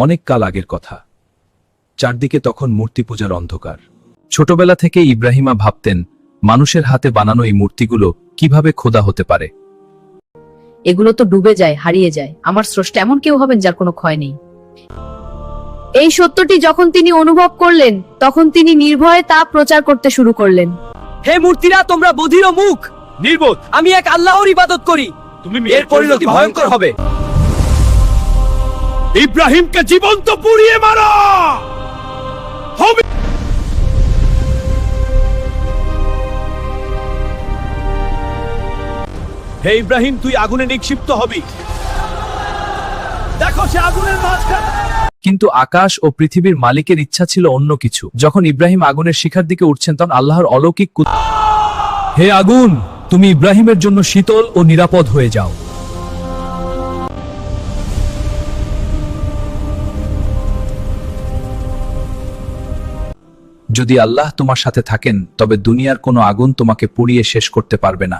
অনেক কাল আগের কথা। চারদিকে তখন মূর্তি পূজার অন্ধকার। ছোটবেলা থেকে ইব্রাহিমা ভাবতেন, মানুষের হাতে বানানো এই মূর্তিগুলো কিভাবে খোদা হতে পারে। এগুলো তো ডুবে যায়, হারিয়ে যায়। আমার স্রষ্টা এমন কেউ হবেন যার কোনো ক্ষয় নেই। এই সত্যটি যখন তিনি অনুভব করলেন, তখন তিনি নির্ভয়ে তা প্রচার করতে শুরু করলেন। হে মূর্তিরা, তোমরা বধির মুখ, নির্বোধ। আমি এক আল্লাহর ইবাদত করি। তুমি এর পরিণতি ভয়ঙ্কর হবে। ইব্রাহিমকে জীবন্ত পুড়িয়ে মারো। হবে। হে ইব্রাহিম, তুই আগুনে নিক্ষিপ্ত হবি। দেখো সে আগুনের মাঝখানে। কিন্তু আকাশ ও পৃথিবীর মালিকের ইচ্ছা ছিল অন্য কিছু। যখন ইব্রাহিম আগুনের শিখার দিকে উঠছেন, তখন আল্লাহর অলৌকিক হে আগুন, তুমি ইব্রাহিমের জন্য শীতল ও নিরাপদ হয়ে যাও। যদি আল্লাহ তোমার সাথে থাকেন, তবে দুনিয়ার কোনো আগুন তোমাকে পুড়িয়ে শেষ করতে পারবে না।